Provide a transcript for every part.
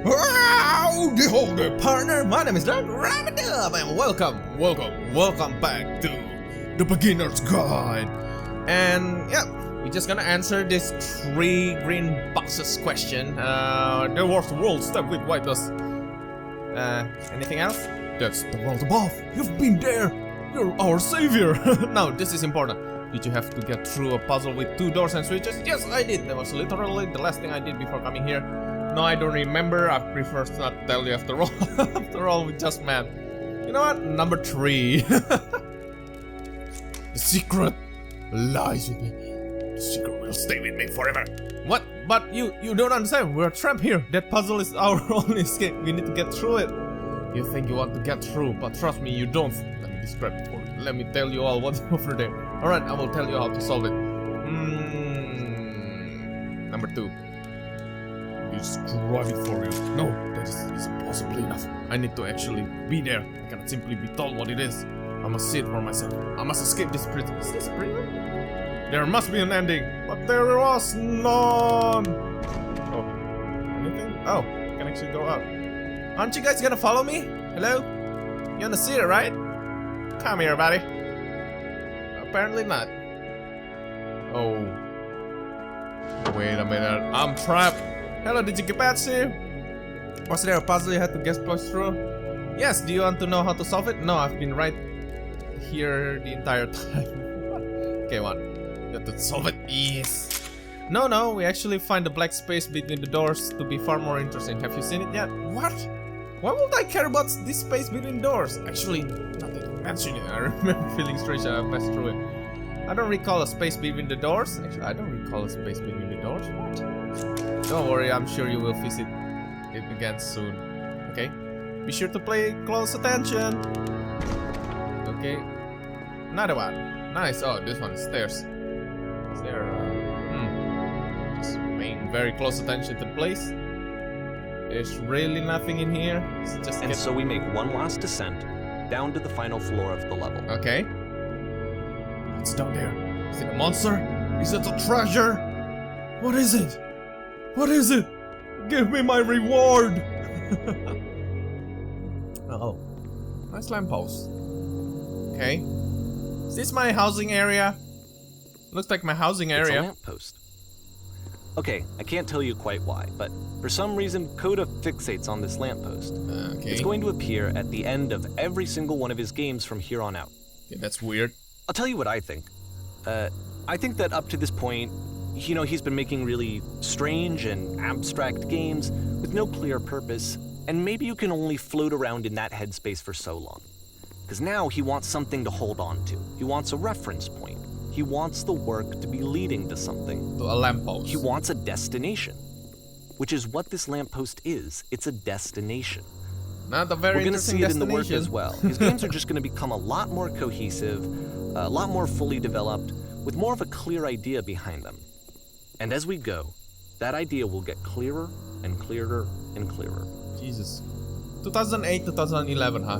Howdy ho there, partner! My name is Davey Wreden, and welcome back to the Beginner's Guide. And yeah, we're just gonna answer this 3 green boxes question. There was the world step with white dust. Anything else? That's the world above. You've been there. You're our savior. Now, this is important. Did you have to get through a puzzle with 2 doors and switches? Yes, I did. That was literally the last thing I did before coming here. No, I don't remember. I prefer to not tell you after all. After all, we just met. You know what? Number 3. The secret lies with me. The secret will stay with me forever. What? But you don't understand. We're trapped here. That puzzle is our only escape. We need to get through it. You think you want to get through, but trust me, you don't. Let me describe it for you. Let me tell you all what's over there. Alright, I will tell you how to solve it. Number 2. Describe it for you. No, that isn't possible enough. I need to actually be there. I cannot simply be told what it is. I must see it for myself. I must escape this prison. Is this a prison? There must be an ending, but there was none. Oh, anything? Oh, I can actually go up. Aren't you guys gonna follow me? Hello? You wanna see it, right? Come here, buddy. Apparently not. Oh. Wait a minute. I'm trapped. Hello, did you get back here? Was there a puzzle you had to guess close through? Yes, do you want to know how to solve it? No, I've been right here the entire time. Okay, what? You have to solve it? Yes. No, we actually find the black space between the doors to be far more interesting. Have you seen it yet? What? Why would I care about this space between doors? Actually, not that you mention it. I remember feeling strange as I passed through it. I don't recall a space between the doors. Actually, I don't recall a space between the doors. What? Don't worry, I'm sure you will visit it again soon. Okay? Be sure to pay close attention. Okay. Another one. Nice. Oh, this one is stairs. Is there just paying very close attention to the place. There's really nothing in here. So we make one last descent down to the final floor of the level. Okay. What's down there? Is it a monster? Is it a treasure? What is it? What is it? Give me my reward! Oh. Nice lamppost. Okay. Is this my housing area? Looks like my housing area. It's a lamppost. Okay, I can't tell you quite why, but for some reason, Coda fixates on this lamppost. Okay. It's going to appear at the end of every single one of his games from here on out. Okay, that's weird. I'll tell you what I think. I think that up to this point, you know, he's been making really strange and abstract games with no clear purpose, and maybe you can only float around in that headspace for so long. Because now he wants something to hold on to. He wants a reference point. He wants the work to be leading to something. To a lamppost. He wants a destination, which is what this lamppost is. It's a destination. Not a very interesting destination. We're going to see it in the work as well. His games are just going to become a lot more cohesive, a lot more fully developed, with more of a clear idea behind them. And as we go, that idea will get clearer and clearer and clearer. Jesus. 2008, 2011, huh?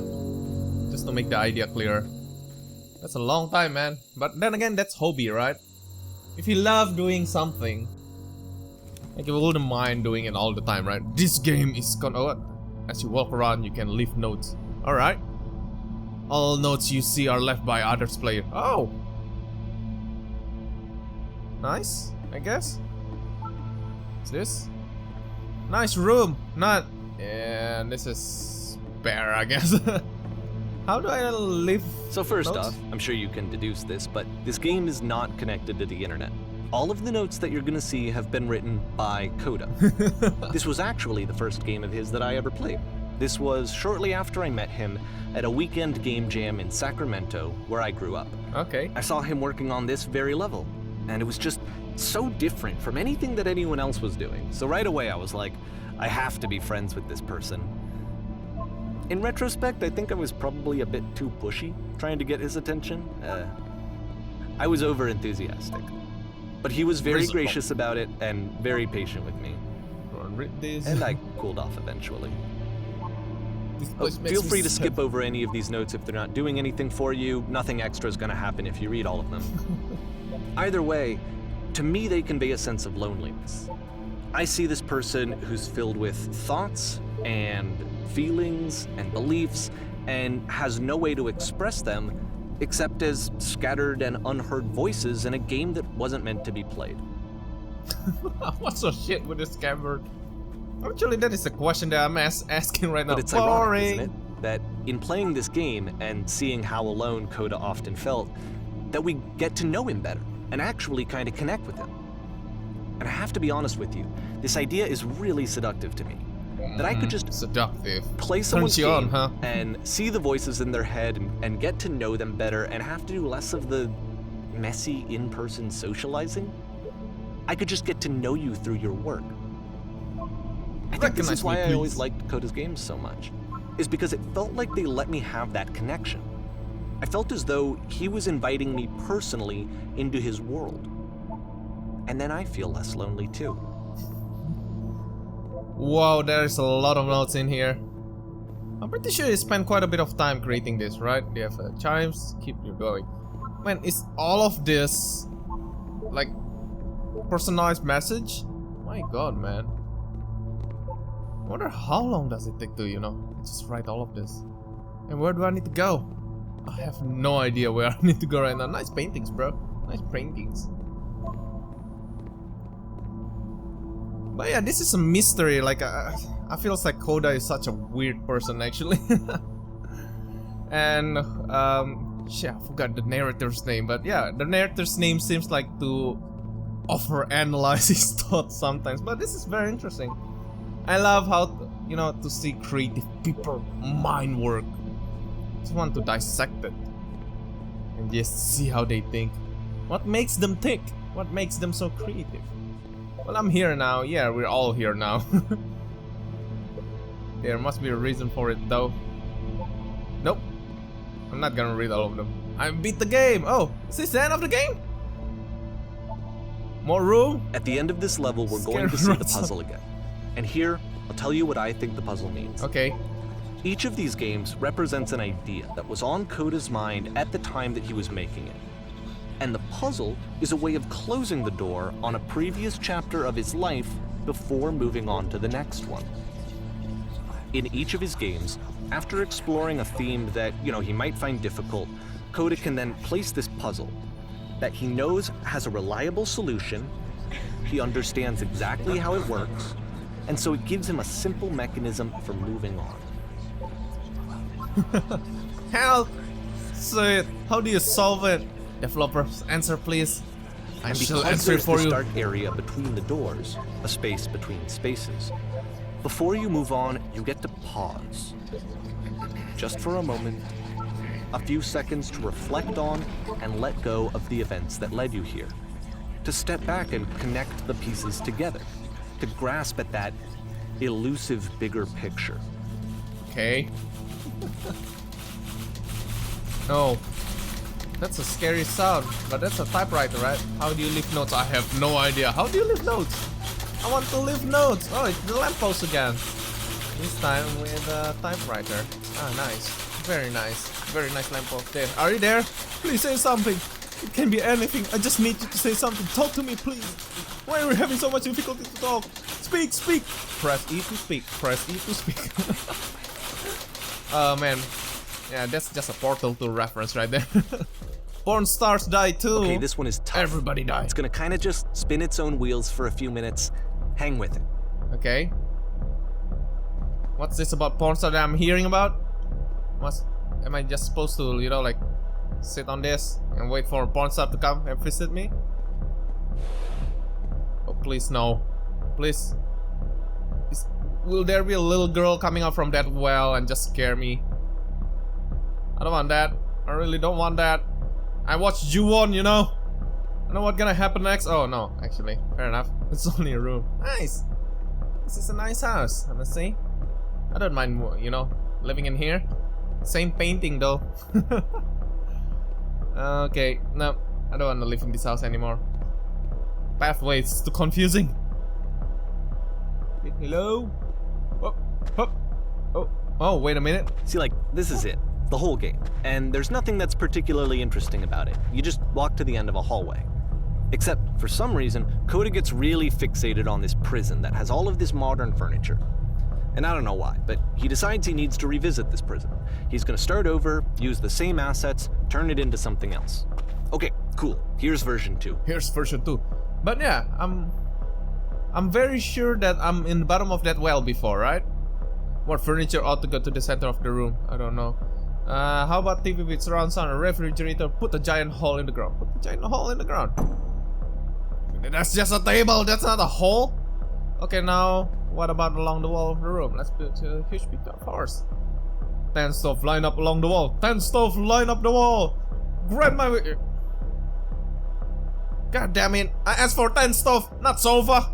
Just to make the idea clearer. That's a long time, man. But then again, that's hobby, right? If you love doing something, like you wouldn't mind doing it all the time, right? This game is as you walk around, you can leave notes. Alright. All notes you see are left by others player. Oh! Nice, I guess. What's this? Nice room. Not... Yeah, this is bare, I guess. How do I leave So first notes? off, I'm sure you can deduce this, but this game is not connected to the internet. All of the notes that you're gonna see have been written by Coda. This was actually the first game of his that I ever played. This was shortly after I met him at a weekend game jam in Sacramento, where I grew up. Okay. I saw him working on this very level, and it was just so different from anything that anyone else was doing. So right away I was like, I have to be friends with this person. In retrospect, I think I was probably a bit too pushy, trying to get his attention. I was over-enthusiastic. But he was very gracious about it and very patient with me. And I cooled off eventually. Feel free to skip over any of these notes if they're not doing anything for you. Nothing extra is going to happen if you read all of them. Either way, to me they convey a sense of loneliness. I see this person who's filled with thoughts and feelings and beliefs and has no way to express them except as scattered and unheard voices in a game that wasn't meant to be played. What's the shit with this scammer? Actually, that is a question that I'm asking right now. But it's ironic, isn't it, that in playing this game and seeing how alone Coda often felt, that we get to know him better and actually kind of connect with him. And I have to be honest with you, this idea is really seductive to me. That I could just seductive. Play someone's Turns you game on, huh? and see the voices in their head and get to know them better and have to do less of the messy in-person socializing. I could just get to know you through your work. I think this is why I always liked Coda's games so much, is because it felt like they let me have that connection. I felt as though he was inviting me personally into his world. And then I feel less lonely too. Wow, there's a lot of notes in here. I'm pretty sure you spent quite a bit of time creating this, right? You have chimes, keep you going. Man, is all of this like personalized message? My god, man. I wonder how long does it take to, just write all of this. And where do I need to go? I have no idea where I need to go right now. Nice paintings, bro. Nice paintings. But yeah, this is a mystery. Like, I feel like Coda is such a weird person, actually. And, shit, I forgot the narrator's name. But yeah, the narrator's name seems like to overanalyze his thoughts sometimes. But this is very interesting. I love how, to see creative people mind work. Just want to dissect it. And just see how they think. What makes them tick? What makes them so creative? Well, I'm here now. Yeah, we're all here now. There must be a reason for it, though. Nope. I'm not gonna read all of them. I beat the game! Oh, is this the end of the game? More room? At the end of this level, we're going to see the puzzle again. And here, I'll tell you what I think the puzzle means. Okay. Each of these games represents an idea that was on Coda's mind at the time that he was making it. And the puzzle is a way of closing the door on a previous chapter of his life before moving on to the next one. In each of his games, after exploring a theme that, he might find difficult, Coda can then place this puzzle that he knows has a reliable solution, he understands exactly how it works, and so it gives him a simple mechanism for moving on. Help! So, how do you solve it? Developers, answer please. I shall answer for you. Because there's the start area between the doors, a space between spaces. Before you move on, you get to pause. Just for a moment, a few seconds to reflect on and let go of the events that led you here. To step back and connect the pieces together. To grasp at that elusive bigger picture. Okay. No. That's a scary sound, but that's a typewriter, right? How do you leave notes? I have no idea. How do you leave notes? I want to leave notes. Oh, it's the lamppost again. This time with a typewriter. Ah, nice. Very nice. Very nice lamppost there. Are you there? Please say something. It can be anything. I just need you to say something. Talk to me, please. Why are we having so much difficulty to talk? Speak, speak. Press E to speak. Press E to speak. Oh, man. Yeah, that's just a Portal 2 reference right there. Porn stars die too. Okay, this one is tough. Everybody dies. It's gonna kind of just spin its own wheels for a few minutes. Hang with it. Okay. What's this about porn star that I'm hearing about? Am I just supposed to, like, sit on this and wait for a porn star to come and visit me? Oh, please no. Please. Will there be a little girl coming out from that well and just scare me? I don't want that. I really don't want that. I watched Ju-won, I know what's gonna happen next. Oh no, actually, fair enough. It's only a room. Nice. This is a nice house, I must say. I don't mind, living in here. Same painting though. Okay, no, I don't want to live in this house anymore. Pathway is too confusing. Hello? Oh, wait a minute. See, like, this is it. The whole game. And there's nothing that's particularly interesting about it. You just walk to the end of a hallway. Except, for some reason, Coda gets really fixated on this prison that has all of this modern furniture. And I don't know why, but he decides he needs to revisit this prison. He's gonna start over, use the same assets, turn it into something else. Okay, cool. Here's version 2. Here's version 2. But yeah, I'm very sure that I'm in the bottom of that well before, right? What furniture ought to go to the center of the room? I don't know. How about TV with surround sound, a refrigerator? Put a giant hole in the ground. Put a giant hole in the ground. That's just a table. That's not a hole. Okay, now what about along the wall of the room? Let's build a huge bit of horse. 10 stove line up along the wall. 10 stove line up the wall. Grab my. God damn it! I asked for 10 stove, not sofa.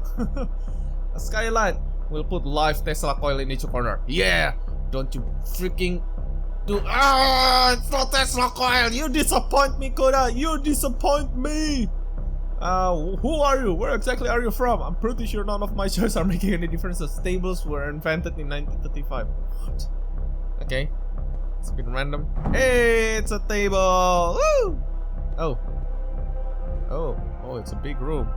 A skylight. We'll put live Tesla coil in each corner. Yeah! Don't you freaking do. It's not Tesla coil! You disappoint me, Coda! You disappoint me! Who are you? Where exactly are you from? I'm pretty sure none of my choices are making any difference. The tables were invented in 1935. What? Okay. It's a bit random. Hey, it's a table! Woo! Oh. Oh, it's a big room.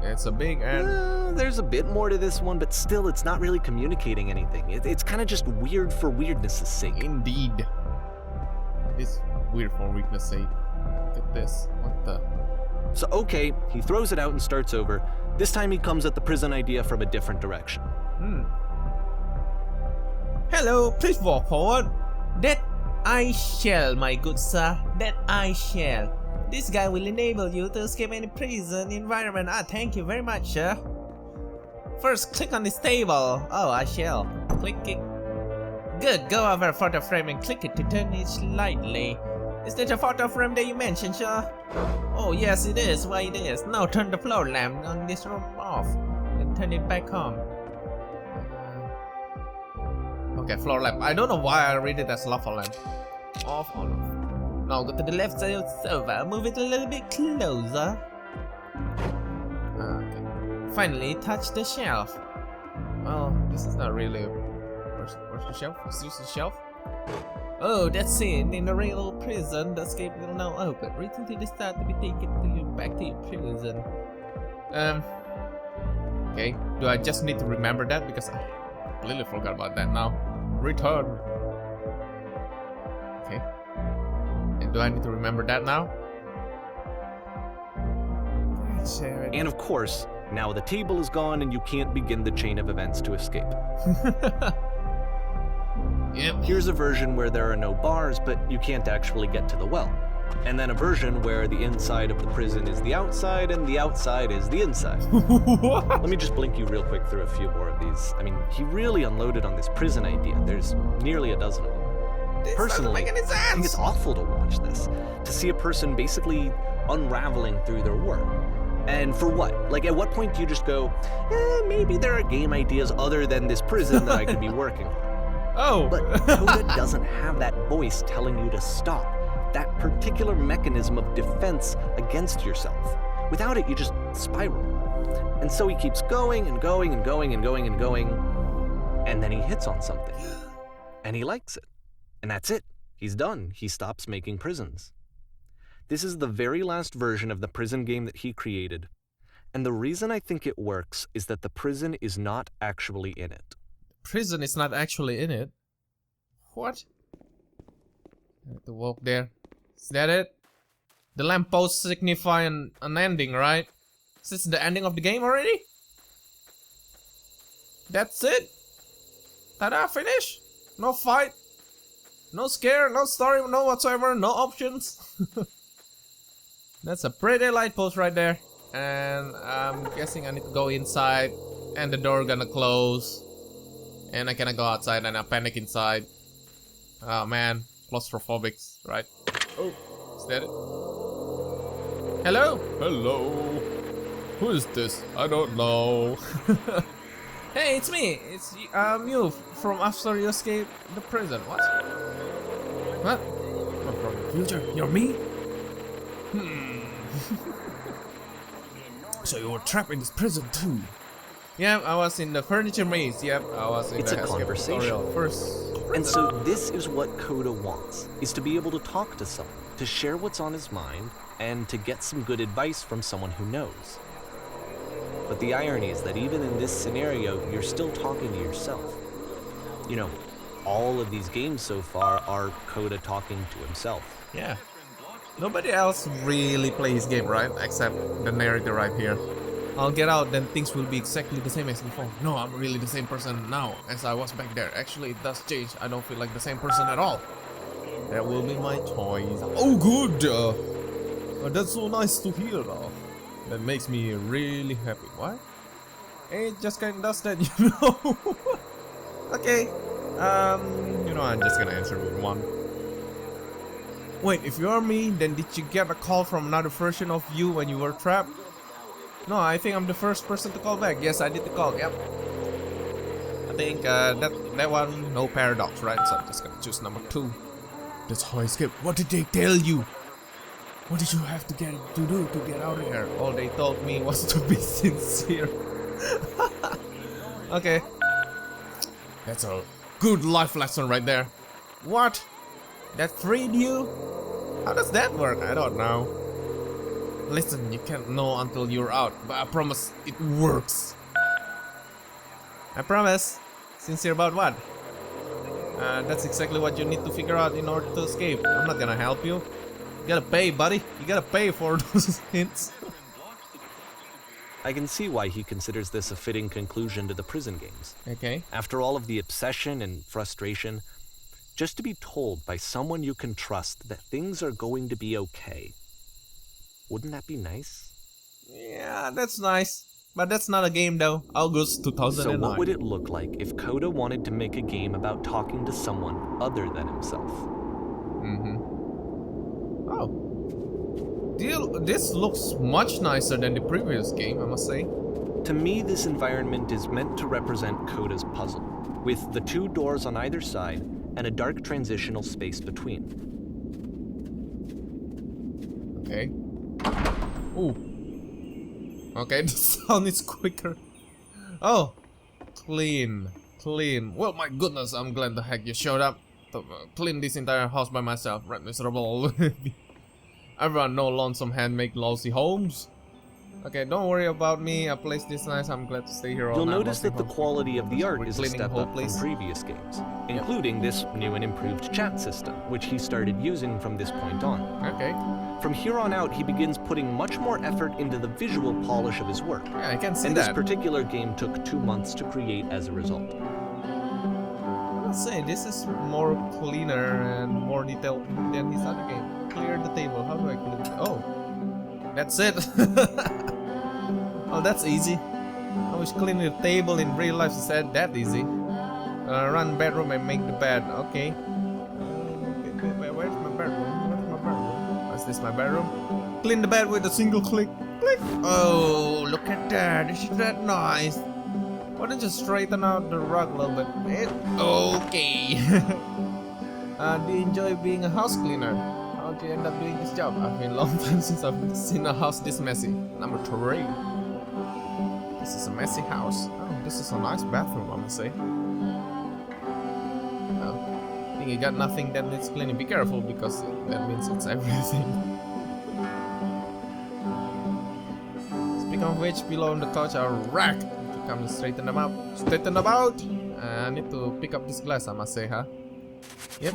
It's a big and... there's a bit more to this one, but still, it's not really communicating anything. It's kind of just weird for weirdness' sake. Indeed. It's weird for weakness' sake. Look at this. What the... So, okay, he throws it out and starts over. This time he comes at the prison idea from a different direction. Hello, please walk forward. That I shall, my good sir. That I shall. This guy will enable you to escape any prison environment. Thank you very much, sir. First, click on this table. Oh, I shall. Click it. Good, go over photo frame and click it to turn it slightly. Is that a photo frame that you mentioned, sir? Oh, yes, it is. Why, it is. Now turn the floor lamp on this room off and turn it back on. Okay, floor lamp. I don't know why I read it as lava lamp. Off, on. Now go to the left side of the sofa. Move it a little bit closer. Okay. Finally, touch the shelf. Well, this is not really. Where's the shelf? Is this the shelf? Oh, that's it. In the real prison, the escape will now open. Return to the start to be taken to you back to your prison. Okay. Do I just need to remember that? Because I completely forgot about that now. Return. Okay. And do I need to remember that now? And of course, now the table is gone and you can't begin the chain of events to escape. Yep. Here's a version where there are no bars, but you can't actually get to the well. And then a version where the inside of the prison is the outside and the outside is the inside. Let me just blink you real quick through a few more of these. I mean, he really unloaded on this prison idea. There's nearly a dozen of them. Personally, I think it's awful to watch this. To see a person basically unraveling through their work. And for what? Like, at what point do you just go, maybe there are game ideas other than this prison that I could be working on? Oh! But Coda doesn't have that voice telling you to stop. That particular mechanism of defense against yourself. Without it, you just spiral. And so he keeps going and going and going and going and going. And then he hits on something. And he likes it. And that's it. He's done. He stops making prisons. This is the very last version of the prison game that he created. And the reason I think it works is that the prison is not actually in it. Prison is not actually in it? What? I have to walk there. Is that it? The lamppost signify an ending, right? Is this the ending of the game already? That's it? Ta-da, finish? No fight? No scare, no story, no whatsoever, no options? That's a pretty light post right there. And I'm guessing I need to go inside. And the door gonna close. And I cannot go outside and I panic inside. Oh man, claustrophobic, right? Oh, is that it? Hello? Hello. Who is this? I don't know. Hey, it's me. It's you from after you escaped the prison. What? What? I'm from the future. You're me? So you were trapped in this prison too? Yeah, I was in the furniture maze. Yep, I was in it's the a conversation. First. And so this is what Coda wants, is to be able to talk to someone. to share what's on his mind, and to get some good advice from someone who knows. But the irony is that even in this scenario, you're still talking to yourself. You know, all of these games so far are Coda talking to himself. Yeah. Nobody else really plays game, right? Except the narrator right here. I'll get out, then things will be exactly the same as before. No, I'm really the same person now as I was back there. Actually, it does change. I don't feel like the same person at all. That will be my choice. Oh, good! That's so nice to hear. That makes me really happy. What? It just kind of does that, you know? Okay. You know, I'm just gonna answer with one. Wait, if you're me, then did you get a call from another version of you when you were trapped? No, I think I'm the first person to call back. Yes, I did the call, yep. I think that one, no paradox, right? So I'm just gonna choose number 2. That's how I escaped. What did they tell you? What did you have to do to get out of here? All they told me was to be sincere. Okay. That's a good life lesson right there. What? That freed you? How does that work? I don't know. Listen, you can't know until you're out, but I promise it works. I promise. Sincere about what? That's exactly what you need to figure out in order to escape. I'm not gonna help you. You gotta pay, buddy. You gotta pay for those hints. I can see why he considers this a fitting conclusion to the prison games. Okay. After all of the obsession and frustration, just to be told by someone you can trust that things are going to be okay. Wouldn't that be nice? Yeah, that's nice. But that's not a game though. August 2009. So what would it look like if Coda wanted to make a game about talking to someone other than himself? Oh. This looks much nicer than the previous game, I must say. To me, this environment is meant to represent Coda's puzzle, with the 2 doors on either side and a dark transitional space between. Okay. Ooh. Okay, the sound is quicker. Oh. Clean. Well, my goodness, I'm glad the heck you showed up to clean this entire house by myself. Right, miserable. Everyone know lonesome hand-make lousy homes. Okay, don't worry about me. I placed this nice. I'm glad to stay here all You'll night. notice that the quality of the art is a step up place. from previous games, including this new and improved chat system, which he started using from this point on. Okay. From here on out, he begins putting much more effort into the visual polish of his work. Yeah, I can see and that. this particular game took 2 months to create as a result. I must say, this is more cleaner and more detailed than his other game. Clear the table. How do I clear it? Oh. That's it. Oh, that's easy. I was cleaning the table in real life. Is that easy? Run bedroom and make the bed. Okay. Where's my bedroom? Is this my bedroom? Clean the bed with a single click. Click. Oh, look at that. Isn't that nice? Why don't you straighten out the rug a little bit? Okay. Do you enjoy being a house cleaner? How did you end up doing this job? I've been a long time since I've seen a house this messy. Number 3. This is a messy house. Oh, this is a nice bathroom, I must say. Oh, I think you got nothing that needs cleaning. Be careful, because that means it's everything. Speaking of which, below on the couch are a rack. To come and straighten them out. Straighten them out! I need to pick up this glass, I must say, huh? Yep.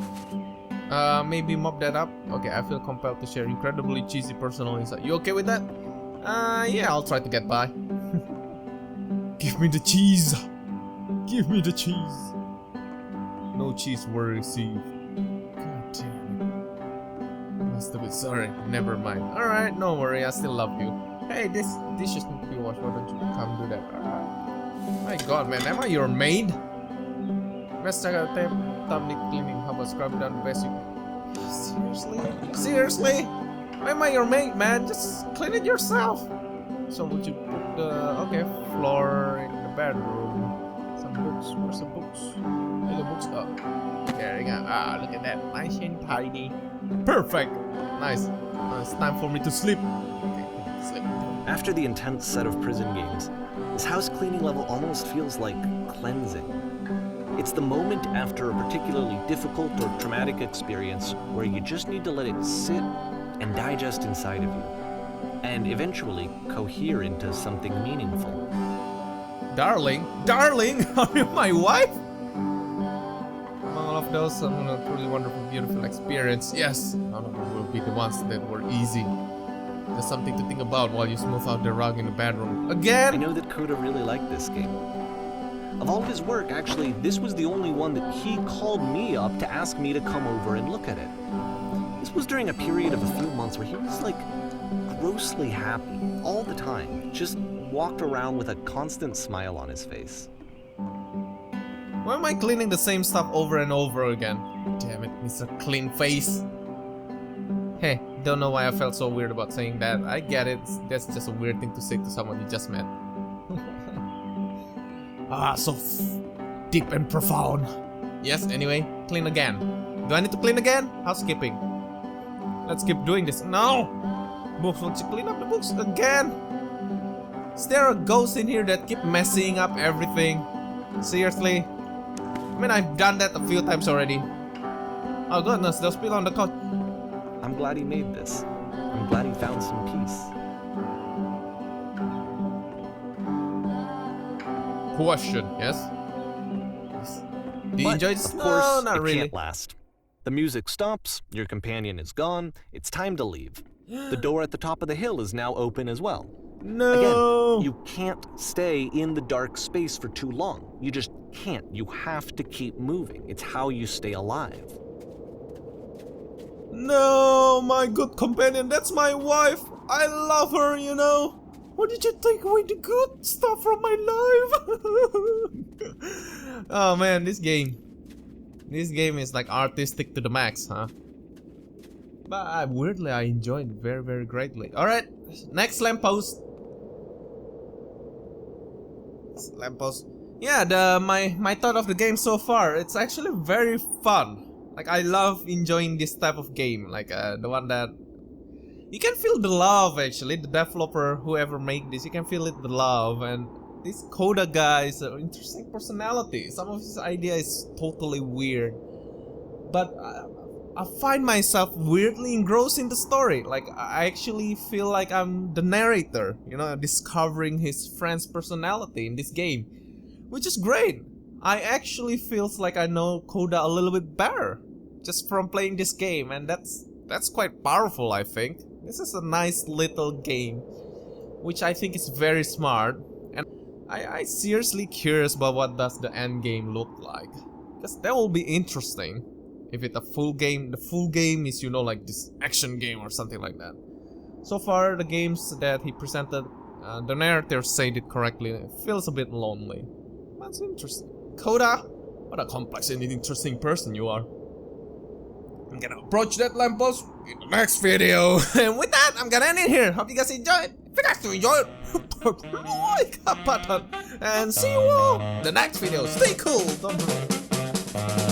Maybe mop that up. Okay, I feel compelled to share incredibly cheesy personal insight. You okay with that? Yeah, I'll try to get by. Give me the cheese. Give me the cheese. No cheese were received. God damn it. Must have been sorry. Never mind. Alright, no worry. I still love you. Hey, this dishes need to be washed. Why don't you come do that? My god, man. Am I your maid? Best check out tape. Thumbnail cleaning. How about scrubbing down the best you can? Seriously? Seriously? Why am I your maid, man? Just clean it yourself. So would you put the floor in the bedroom? Some books. Where's the books? The books up. There you go. Ah, look at that. Nice and tidy. Perfect. Nice. It's time for me to sleep. Okay, sleep. After the intense set of prison games, this house cleaning level almost feels like cleansing. It's the moment after a particularly difficult or traumatic experience where you just need to let it sit and digest inside of you, and eventually cohere into something meaningful. Darling? Darling? Are you my wife? Among all of those, I'm a truly wonderful, beautiful experience. Yes, none of them will be the ones that were easy. There's something to think about while you smooth out the rug in the bedroom. Again? I know that Coda really liked this game. Of all his work, actually, this was the only one that he called me up to ask me to come over and look at it. This was during a period of a few months where he was like grossly happy all the time. Just walked around with a constant smile on his face. Why am I cleaning the same stuff over and over again? Damn it, Mr. Clean Face. Hey, don't know why I felt so weird about saying that. I get it, that's just a weird thing to say to someone you just met. So deep and profound. Yes, anyway, clean again. Do I need to clean again? Housekeeping. Let's keep doing this. No! Books, won't you clean up the books again? Is there a ghost in here that keep messing up everything? Seriously? I mean, I've done that a few times already. Oh goodness, there's people on the couch. I'm glad he made this. I'm glad he found some peace. Question, yes? Do you enjoy this? Of course, No, not it really. can't last. The music stops, your companion is gone, it's time to leave. The door at the top of the hill is now open as well. No! Again, you can't stay in the dark space for too long. You just can't. You have to keep moving. It's how you stay alive. No, my good companion, that's my wife. I love her, you know. Why did you take away the good stuff from my life? Oh man, this game is like artistic to the max, huh? But weirdly, I enjoyed it very, very greatly. Alright, next lamppost. Lamppost. Yeah, my thought of the game so far, it's actually very fun. Like, I love enjoying this type of game. Like, the one that you can feel the love, actually. The developer, whoever made this, you can feel it, the love. And this Coda guy is an interesting personality. Some of his idea is totally weird. But I find myself weirdly engrossed in the story. Like, I actually feel like I'm the narrator, you know, discovering his friend's personality in this game. Which is great. I actually feels like I know Coda a little bit better just from playing this game, and that's quite powerful, I think. This is a nice little game, which I think is very smart, and I seriously curious about what does the end game look like, because that will be interesting. If it's a full game, the full game is, you know, like this action game or something like that. So far, the games that he presented, the narrator said it correctly, it feels a bit lonely. That's interesting. Coda, what a complex and interesting person you are. I'm gonna approach that lamppost in the next video. And with that, I'm gonna end it here. Hope you guys enjoyed. If you guys do enjoy it, like a button. And see you all in the next video. Stay cool. Don't forget.